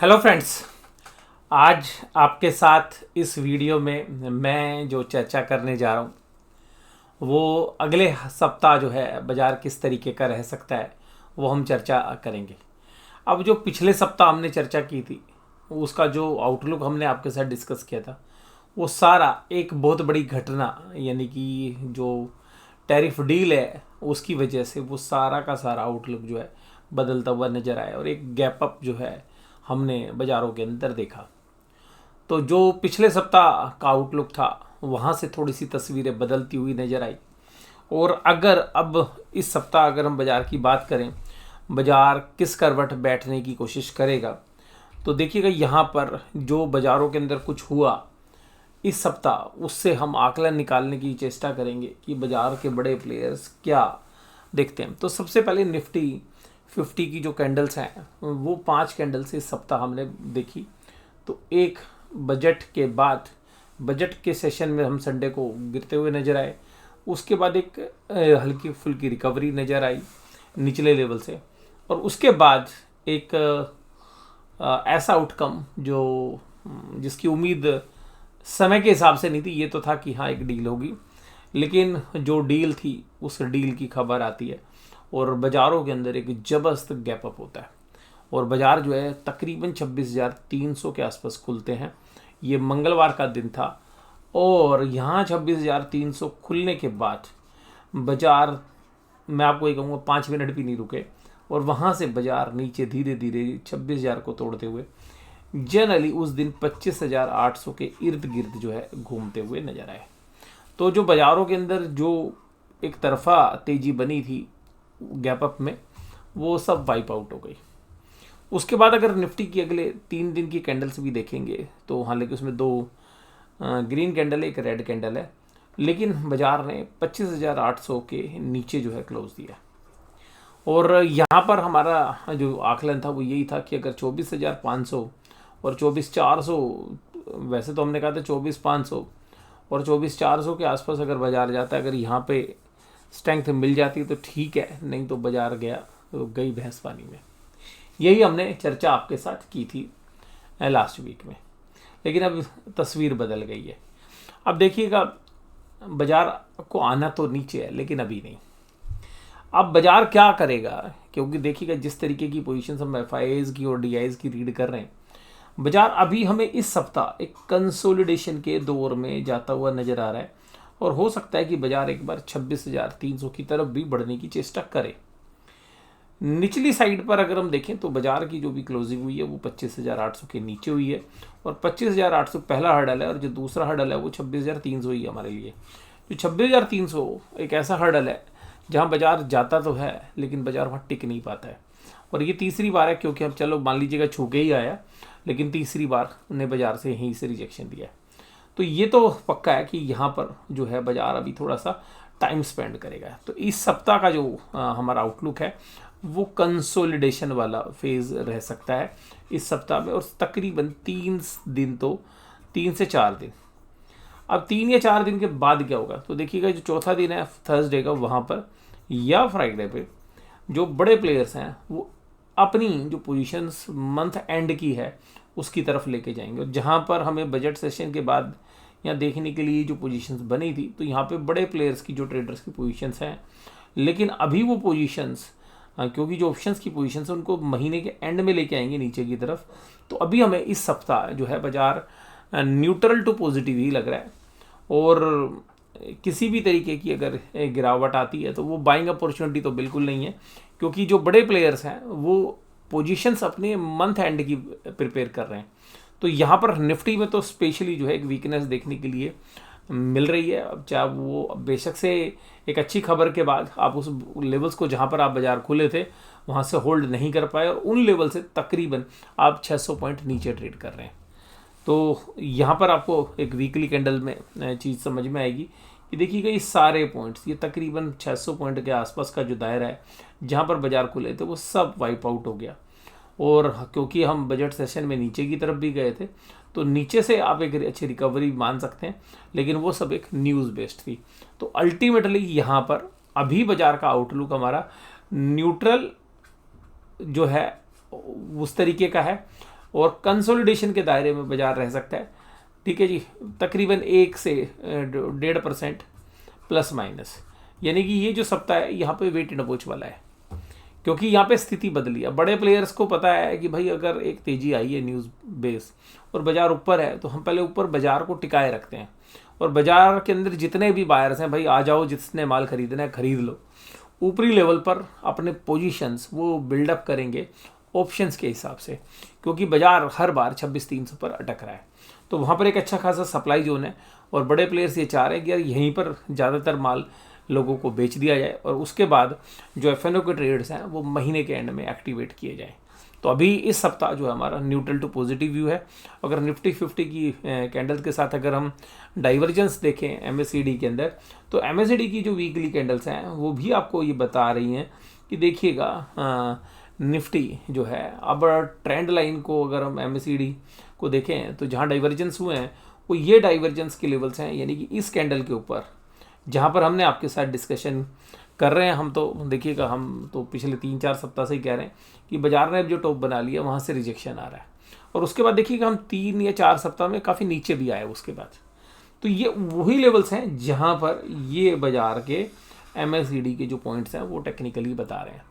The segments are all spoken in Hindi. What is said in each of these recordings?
Hello friends. आज आपके साथ इस वीडियो में मैं जो चर्चा करने जा रहा हूँ वो अगले सप्ताह जो है बाज़ार किस तरीके का रह सकता है वो हम चर्चा करेंगे। अब जो पिछले सप्ताह हमने चर्चा की थी उसका जो आउटलुक हमने आपके साथ डिस्कस किया था वो सारा एक बहुत बड़ी घटना यानी कि जो टैरिफ डील है उसकी वजह से वो सारा का सारा आउटलुक जो है बदलता हुआ नज़र आया और एक गैप अप जो है हमने बाज़ारों के अंदर देखा। तो जो पिछले सप्ताह का आउटलुक था वहाँ से थोड़ी सी तस्वीरें बदलती हुई नज़र आई। और अगर अब इस सप्ताह अगर हम बाज़ार की बात करें, बाज़ार किस करवट बैठने की कोशिश करेगा, तो देखिएगा यहाँ पर जो बाज़ारों के अंदर कुछ हुआ इस सप्ताह उससे हम आकलन निकालने की चेष्टा करेंगे कि बाज़ार के बड़े प्लेयर्स क्या देखते हैं। तो सबसे पहले निफ्टी 50 की जो कैंडल्स हैं वो 5 कैंडल्स इस सप्ताह हमने देखी। तो एक बजट के बाद बजट के सेशन में हम संडे को गिरते हुए नज़र आए। उसके बाद एक हल्की फुल्की रिकवरी नज़र आई निचले लेवल से और उसके बाद एक ऐसा आउटकम जो जिसकी उम्मीद समय के हिसाब से नहीं थी। ये तो था कि हाँ एक डील होगी, लेकिन जो डील थी उस डील की खबर आती है और बाज़ारों के अंदर एक ज़बरदस्त गैप अप होता है और बाज़ार जो है तकरीबन 26,300 के आसपास खुलते हैं। ये मंगलवार का दिन था और यहाँ 26,300 खुलने के बाद बाज़ार, मैं आपको ये कहूँगा 5 मिनट भी नहीं रुके और वहाँ से बाज़ार नीचे धीरे धीरे 26,000 को तोड़ते हुए जनरली उस दिन 25,800 के इर्द गिर्द जो है घूमते हुए नजर आए। तो जो बाज़ारों के अंदर जो एक तरफा तेज़ी बनी थी गैप अप में वो सब वाइप आउट हो गई। उसके बाद अगर निफ्टी की अगले 3 दिन की कैंडल्स भी देखेंगे तो हालांकि उसमें 2 ग्रीन कैंडल है, एक रेड कैंडल है, लेकिन बाज़ार ने 25,800 के नीचे जो है क्लोज दिया। और यहाँ पर हमारा जो आकलन था वो यही था कि अगर 24,500 और 24,400, वैसे तो हमने कहा था 24,500 और 24,400 के आसपास अगर बाज़ार जाता है, अगर यहाँ पे स्ट्रेंथ मिल जाती तो ठीक है, नहीं तो बाज़ार गया तो गई भैंस पानी में। यही हमने चर्चा आपके साथ की थी लास्ट वीक में, लेकिन अब तस्वीर बदल गई है। अब देखिएगा बाज़ार को आना तो नीचे है लेकिन अभी नहीं। अब बाज़ार क्या करेगा, क्योंकि देखिएगा जिस तरीके की पोजीशन हम एफआईआईज की और डीआईज की रीड कर रहे हैं, बाज़ार अभी हमें इस सप्ताह एक कंसोलिडेशन के दौर में जाता हुआ नज़र आ रहा है और हो सकता है कि बाज़ार एक बार 26,300 की तरफ भी बढ़ने की चेष्टा करे। निचली साइड पर अगर हम देखें तो बाज़ार की जो भी क्लोजिंग हुई है वो 25,800 के नीचे हुई है और 25,800 पहला हर्डल है और जो दूसरा हर्डल है वो 26,300 ही है हमारे लिए। जो 26,300 एक ऐसा हर्डल है जहां बाज़ार जाता तो है लेकिन बाज़ार वहाँ टिक नहीं पाता है और ये तीसरी बार है, क्योंकि अब चलो मान लीजिएगा छू के ही आया लेकिन तीसरी बार उन्हें बाज़ार से यहीं से रिजेक्शन दिया है। तो ये तो पक्का है कि यहाँ पर जो है बाज़ार अभी थोड़ा सा टाइम स्पेंड करेगा। तो इस सप्ताह का जो हमारा आउटलुक है वो कंसोलिडेशन वाला फेज़ रह सकता है इस सप्ताह में और तकरीबन 3 दिन, तो 3 से 4 दिन। अब 3 या 4 दिन के बाद क्या होगा, तो देखिएगा जो चौथा दिन है थर्सडे का, वहाँ पर या फ्राइडे पे जो बड़े प्लेयर्स हैं वो अपनी जो पोजीशंस मंथ एंड की है उसकी तरफ लेके जाएंगे। और जहाँ पर हमें बजट सेशन के बाद यहाँ देखने के लिए जो पोजीशंस बनी थी, तो यहाँ पे बड़े प्लेयर्स की जो ट्रेडर्स की पोजीशंस हैं, लेकिन अभी वो पोजीशंस क्योंकि जो ऑप्शंस की पोजीशंस है उनको महीने के एंड में लेके आएंगे नीचे की तरफ। तो अभी हमें इस सप्ताह जो है बाज़ार न्यूट्रल टू पॉजिटिव ही लग रहा है और किसी भी तरीके की अगर गिरावट आती है तो वो बाइंग अपॉर्चुनिटी तो बिल्कुल नहीं है, क्योंकि जो बड़े प्लेयर्स हैं वो पोजीशंस अपने मंथ एंड की प्रिपेयर कर रहे हैं। तो यहाँ पर निफ्टी में तो स्पेशली जो है एक वीकनेस देखने के लिए मिल रही है। अब चाहे वो बेशक से एक अच्छी खबर के बाद आप उस लेवल्स को जहाँ पर आप बाज़ार खुले थे वहाँ से होल्ड नहीं कर पाए और उन लेवल से तकरीबन आप 600 पॉइंट नीचे ट्रेड कर रहे हैं। तो यहाँ पर आपको एक वीकली कैंडल में चीज़ समझ में आएगी कि देखिएगा ये सारे पॉइंट्स, ये तकरीबन 600 पॉइंट के आसपास का जो दायरा है जहाँ पर बाज़ार खुले थे वो सब वाइप आउट हो गया। और क्योंकि हम बजट सेशन में नीचे की तरफ भी गए थे तो नीचे से आप एक अच्छी रिकवरी मान सकते हैं, लेकिन वो सब एक न्यूज़ बेस्ड थी। तो अल्टीमेटली यहाँ पर अभी बाज़ार का आउटलुक हमारा न्यूट्रल जो है उस तरीके का है और कंसोलिडेशन के दायरे में बाजार रह सकता है। ठीक है जी, तकरीबन 1 से 1.5% प्लस माइनस, यानी कि ये जो सप्ताह है यहाँ पे वेट एंड वॉच वाला है, क्योंकि यहाँ पे स्थिति बदली है। बड़े प्लेयर्स को पता है कि भाई अगर एक तेजी आई है न्यूज़ बेस और बाजार ऊपर है तो हम पहले ऊपर बाजार को टिकाए रखते हैं, और बाजार के अंदर जितने भी बायर्स हैं भाई आ जाओ, जिसने माल खरीदना है खरीद लो। ऊपरी लेवल पर अपने पोजीशंस वो बिल्डअप करेंगे ऑप्शंस के हिसाब से, क्योंकि बाजार हर बार 26,300 पर अटक रहा है, तो वहाँ पर एक अच्छा खासा सप्लाई जोन है। और बड़े प्लेयर्स ये चाह रहे हैं कि यार यहीं पर ज़्यादातर माल लोगों को बेच दिया जाए, और उसके बाद जो एफएनओ के ट्रेड्स हैं वो महीने के एंड में एक्टिवेट किए जाएँ। तो अभी इस सप्ताह जो है हमारा न्यूट्रल टू पॉजिटिव व्यू है। अगर निफ्टी 50 की कैंडल्स के साथ अगर हम डाइवर्जेंस देखें एमएससीडी के अंदर, तो एमएससीडी की जो वीकली कैंडल्स हैं वो भी आपको ये बता रही हैं कि देखिएगा निफ्टी जो है अब ट्रेंड लाइन को अगर हम एमएससीडी को देखें तो जहाँ डाइवर्जेंस हुए हैं वो ये डाइवर्जेंस के लेवल्स हैं, यानी कि इस कैंडल के ऊपर जहाँ पर हमने आपके साथ डिस्कशन कर रहे हैं। हम तो देखिएगा, हम तो पिछले 3-4 सप्ताह से ही कह रहे हैं कि बाजार ने अब जो टॉप बना लिया वहाँ से रिजेक्शन आ रहा है, और उसके बाद देखिएगा हम 3 या 4 सप्ताह में काफ़ी नीचे भी आए उसके बाद। तो ये वही लेवल्स हैं जहाँ पर ये बाजार के एमएससीडी के जो पॉइंट्स हैं वो टेक्निकली बता रहे हैं।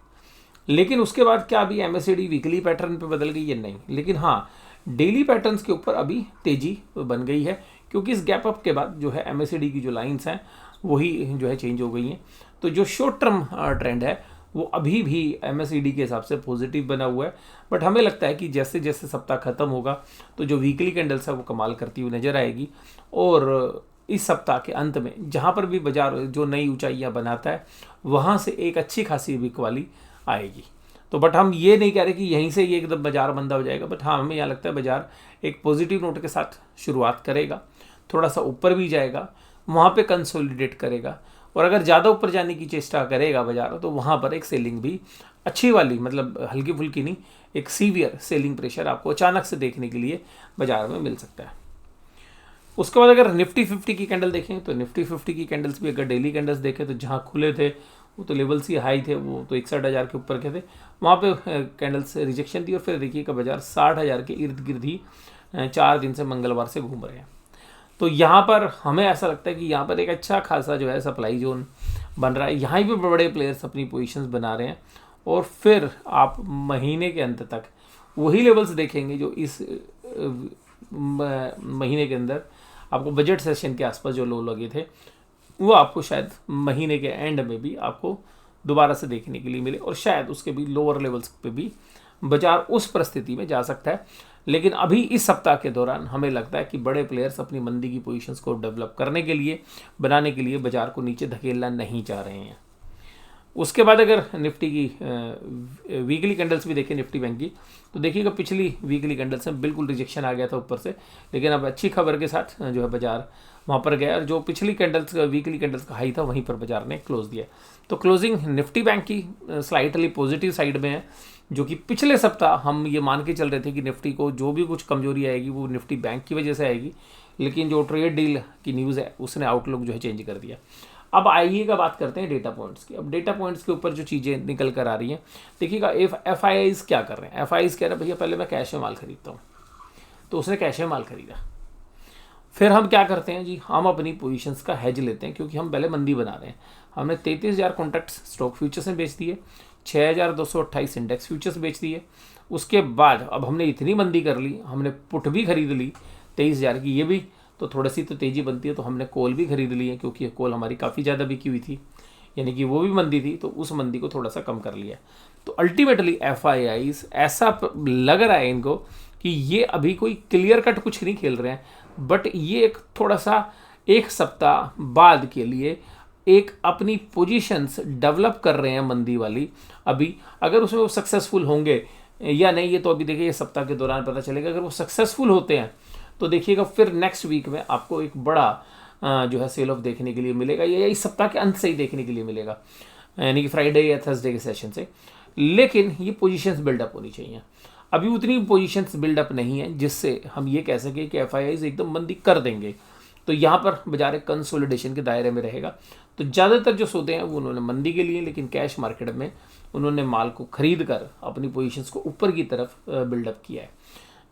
लेकिन उसके बाद क्या अभी एमएससीडी वीकली पैटर्न पे बदल गई है? नहीं, लेकिन हाँ डेली पैटर्न्स के ऊपर अभी तेजी बन गई है, क्योंकि इस गैप अप के बाद जो है एमएससीडी की जो लाइंस हैं वही जो है चेंज हो गई हैं। तो जो शॉर्ट टर्म ट्रेंड है वो अभी भी एमएससीडी के हिसाब से पॉजिटिव बना हुआ है, बट हमें लगता है कि जैसे जैसे सप्ताह खत्म होगा तो जो वीकली कैंडल्स है वो कमाल करती हुई नजर आएगी, और इस सप्ताह के अंत में जहाँ पर भी बाजार जो नई ऊंचाइयाँ बनाता है वहाँ से एक अच्छी खासी वीक वाली आएगी। तो बट हम ये नहीं कह रहे कि यहीं से ये एकदम बाजार मंदा हो जाएगा, बट हाँ हमें यहाँ लगता है बाजार एक पॉजिटिव नोट के साथ शुरुआत करेगा, थोड़ा सा ऊपर भी जाएगा, वहाँ पे कंसोलिडेट करेगा, और अगर ज़्यादा ऊपर जाने की चेष्टा करेगा बाजार तो वहाँ पर एक सेलिंग भी अच्छी वाली, मतलब हल्की फुल्की नहीं, एक सीवियर सेलिंग प्रेशर आपको अचानक से देखने के लिए बाजार में मिल सकता है। उसके बाद अगर निफ्टी 50 की कैंडल देखें तो निफ्टी 50 की कैंडल्स भी अगर डेली कैंडल्स देखें तो जहाँ खुले थे वो तो लेवल्स ही हाई थे, वो तो 61,000 के ऊपर के थे, वहाँ पे कैंडल्स रिजेक्शन थी, और फिर देखिएगा बाजार 60,000 के इर्द गिर्द ही 4 दिन से मंगलवार से घूम रहे हैं। तो यहाँ पर हमें ऐसा लगता है कि यहाँ पर एक अच्छा खासा जो है सप्लाई जोन बन रहा है, यहाँ भी बड़े प्लेयर्स अपनी पोजीशंस बना रहे हैं, और फिर आप महीने के अंत तक वही लेवल्स देखेंगे जो इस महीने के अंदर आपको बजट सेशन के आसपास जो लो लगे थे वो आपको शायद महीने के एंड में भी आपको दोबारा से देखने के लिए मिले, और शायद उसके भी लोअर लेवल्स पे भी बाजार उस परिस्थिति में जा सकता है। लेकिन अभी इस सप्ताह के दौरान हमें लगता है कि बड़े प्लेयर्स अपनी मंदी की पोजीशंस को डेवलप करने के लिए, बनाने के लिए बाजार को नीचे धकेलना नहीं चाह रहे हैं। उसके बाद अगर निफ्टी की वीकली कैंडल्स भी देखें निफ्टी बैंक की, तो देखिएगा पिछली वीकली कैंडल्स में बिल्कुल रिजेक्शन आ गया था ऊपर से, लेकिन अब अच्छी खबर के साथ जो है बाजार वहाँ पर गया, और जो पिछली कैंडल्स वीकली कैंडल्स का हाई था वहीं पर बाजार ने क्लोज दिया। तो क्लोजिंग निफ्टी बैंक की स्लाइटली पॉजिटिव साइड में है, जो कि पिछले सप्ताह हम ये मान के चल रहे थे कि निफ्टी को जो भी कुछ कमजोरी आएगी वो निफ्टी बैंक की वजह से आएगी, लेकिन जो ट्रेड डील की न्यूज़ है उसने आउटलुक जो है चेंज कर दिया। अब आइएगा बात करते हैं डेटा पॉइंट्स की। अब डेटा पॉइंट्स के ऊपर जो चीज़ें निकल कर आ रही हैं, देखिएगा एफआईआईज क्या कर रहे हैं। एफआईआईज कह रहे हैं भैया पहले मैं कैश में माल खरीदता हूँ, तो उसने कैश में माल खरीदा। फिर हम क्या करते हैं जी, हम अपनी पोजीशंस का हेज लेते हैं, क्योंकि हम पहले मंदी बना रहे हैं। हमने 33,000 कॉन्ट्रैक्ट्स स्टॉक फ्यूचर्स में बेच दिए, 6,228 इंडेक्स फ्यूचर्स बेच दिए। उसके बाद अब हमने इतनी मंदी कर ली, हमने पुट भी खरीद ली 23,000 की, ये भी तो थोड़ी सी तो तेज़ी बनती है, तो हमने कॉल भी खरीद ली है, क्योंकि कॉल हमारी काफ़ी ज़्यादा बिकी हुई थी, यानी कि वो भी मंदी थी, तो उस मंदी को थोड़ा सा कम कर लिया। तो अल्टीमेटली एफआईआईज ऐसा लग रहा है इनको कि ये अभी कोई क्लियर कट कुछ नहीं खेल रहे हैं, बट ये एक थोड़ा सा एक सप्ताह बाद के लिए एक अपनी पोजीशंस डेवलप कर रहे हैं मंदी वाली। अभी अगर उसमें वो सक्सेसफुल होंगे या नहीं, ये तो अभी देखिए ये सप्ताह के दौरान पता चलेगा। अगर वो सक्सेसफुल होते हैं तो देखिएगा फिर नेक्स्ट वीक में आपको एक बड़ा जो है सेल ऑफ देखने के लिए मिलेगा, या इस सप्ताह के अंत से ही देखने के लिए मिलेगा, यानी कि फ्राइडे या थर्सडे के सेशन से। लेकिन ये पोजीशंस बिल्डअप होनी चाहिए। अभी उतनी पोजीशंस बिल्डअप नहीं है जिससे हम ये कह सकें कि एफआईआईज एकदम मंदी कर देंगे। तो यहाँ पर बाजार एक कंसोलिडेशन के दायरे में रहेगा। तो ज़्यादातर जो सौदे हैं वो उन्होंने मंदी के लिए, लेकिन कैश मार्केट में उन्होंने माल को खरीद कर अपनी पोजीशंस को ऊपर की तरफ बिल्डअप किया है।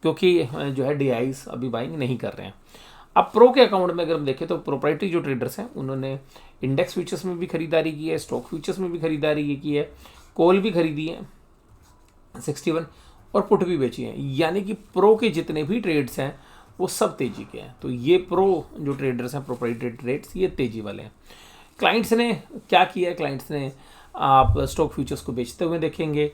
क्योंकि जो है DIs अभी बाइंग नहीं कर रहे हैं। अब प्रो के अकाउंट में अगर हम देखें तो प्रोप्राइटरी जो ट्रेडर्स हैं उन्होंने इंडेक्स फ्यूचर्स में भी खरीदारी की है, स्टॉक फ्यूचर्स में भी खरीदारी की है, कॉल भी खरीदी है 61 और पुट भी बेची है। यानी कि प्रो के जितने भी ट्रेड्स हैं वो सब तेजी के हैं। तो ये प्रो जो ट्रेडर्स हैं, प्रोप्राइटरी ट्रेड्स, ये तेजी वाले हैं। क्लाइंट्स ने क्या किया है, क्लाइंट्स ने आप स्टॉक फ्यूचर्स को बेचते हुए देखेंगे,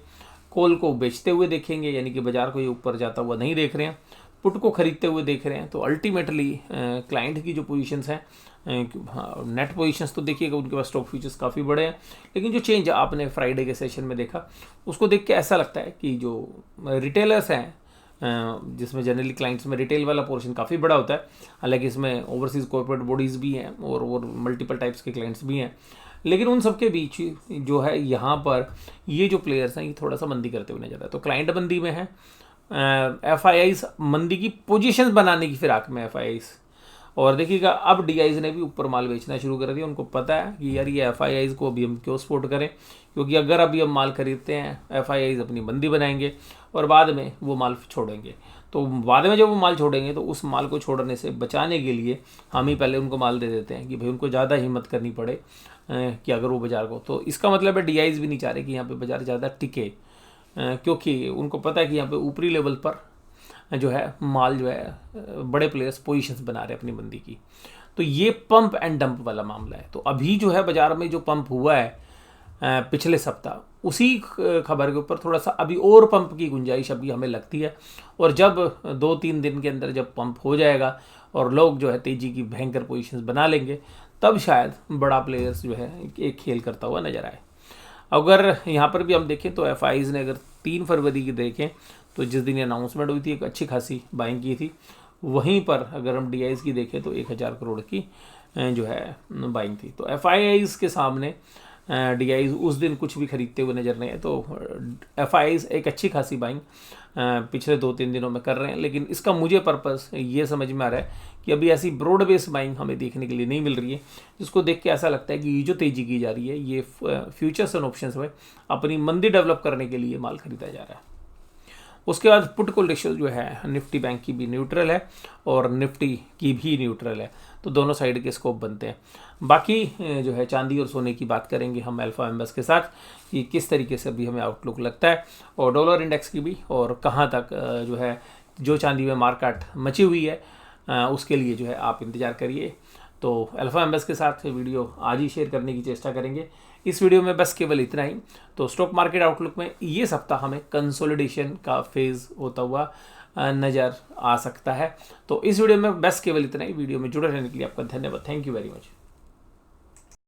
कॉल को बेचते हुए देखेंगे, यानी कि बाजार को ये ऊपर जाता हुआ नहीं देख रहे हैं, पुट को खरीदते हुए देख रहे हैं। तो अल्टीमेटली क्लाइंट की जो पोजीशंस हैं, नेट पोजीशंस तो देखिएगा उनके पास स्टॉक फ्यूचर्स काफ़ी बड़े हैं, लेकिन जो चेंज आपने फ्राइडे के सेशन में देखा उसको देख के ऐसा लगता है कि जो रिटेलर्स हैं, जिसमें जनरली क्लाइंट्स में रिटेल वाला पोर्शन काफ़ी बड़ा होता है, हालांकि इसमें ओवरसीज़ कॉर्पोरेट बॉडीज़ भी हैं और मल्टीपल टाइप्स के क्लाइंट्स भी हैं, लेकिन उन सबके बीच जो है यहाँ पर ये जो प्लेयर्स हैं ये थोड़ा सा मंदी करते हुए नजर आता है। तो क्लाइंट मंदी में है, FIIs मंदी की पोजीशंस बनाने की फिराक में FIIs, और देखिएगा अब DIs ने भी ऊपर माल बेचना शुरू कर दिया। उनको पता है कि यार ये FIIs को अभी हम क्यों सपोर्ट करें, क्योंकि अगर अभी हम माल खरीदते हैं FIIs अपनी मंदी बनाएंगे और बाद में वो माल छोड़ेंगे। तो बाद में जब वो माल छोड़ेंगे तो उस माल को छोड़ने से बचाने के लिए हम ही पहले उनको माल दे देते हैं कि भाई उनको ज़्यादा हिम्मत करनी पड़े कि अगर वो बाज़ार को, तो इसका मतलब है DIs भी नहीं चाह रहे कि यहाँ पे बाज़ार ज़्यादा टिके, क्योंकि उनको पता है कि यहाँ पे ऊपरी लेवल पर जो है माल जो है बड़े प्लेयर्स पोजीशंस बना रहे हैं अपनी मंदी की। तो ये पंप एंड डंप वाला मामला है। तो अभी जो है बाज़ार में जो पंप हुआ है पिछले सप्ताह, उसी खबर के ऊपर थोड़ा सा अभी और पंप की गुंजाइश अभी हमें लगती है, और जब 2-3 दिन के अंदर जब पंप हो जाएगा और लोग जो है तेज़ी की भयंकर पोजीशंस बना लेंगे, तब शायद बड़ा प्लेयर्स जो है एक खेल करता हुआ नजर आए। अगर यहाँ पर भी हम देखें तो FIIs ने अगर 3 फरवरी की देखें तो जिस दिन अनाउंसमेंट हुई थी एक अच्छी खासी बाइंग की थी, वहीं पर अगर हम DIs की देखें तो 1000 करोड़ की जो है बाइंग थी। तो FIIs के सामने DIs उस दिन कुछ भी खरीदते हुए नजर नहीं है। तो FIIs एक अच्छी खासी बाइंग पिछले 2-3 दिनों में कर रहे हैं, लेकिन इसका मुझे पर्पस ये समझ में आ रहा है कि अभी ऐसी ब्रॉड बेस बाइंग हमें देखने के लिए नहीं मिल रही है, जिसको देख के ऐसा लगता है कि ये जो तेज़ी की जा रही है ये फ्यूचर्स एंड ऑप्शंस में अपनी मंदी डेवलप करने के लिए माल खरीदा जा रहा है। उसके बाद पुट कॉल रेशियो जो है निफ्टी बैंक की भी न्यूट्रल है और निफ्टी की भी न्यूट्रल है, तो दोनों साइड के स्कोप बनते हैं। बाकी जो है चांदी और सोने की बात करेंगे हम अल्फा मेंबर्स के साथ कि किस तरीके से अभी हमें आउटलुक लगता है, और डॉलर इंडेक्स की भी, और कहाँ तक जो है जो चांदी में मार्केट मची हुई है उसके लिए जो है आप इंतज़ार करिए। तो अल्फा मेंबर्स के साथ वीडियो आज ही शेयर करने की चेष्टा करेंगे। इस वीडियो में बस केवल इतना ही। तो स्टॉक मार्केट आउटलुक में ये सप्ताह हमें कंसोलिडेशन का फेज़ होता हुआ नज़र आ सकता है। तो इस वीडियो में बस केवल इतना ही। वीडियो में जुड़े रहने के लिए आपका धन्यवाद। Thank you very much.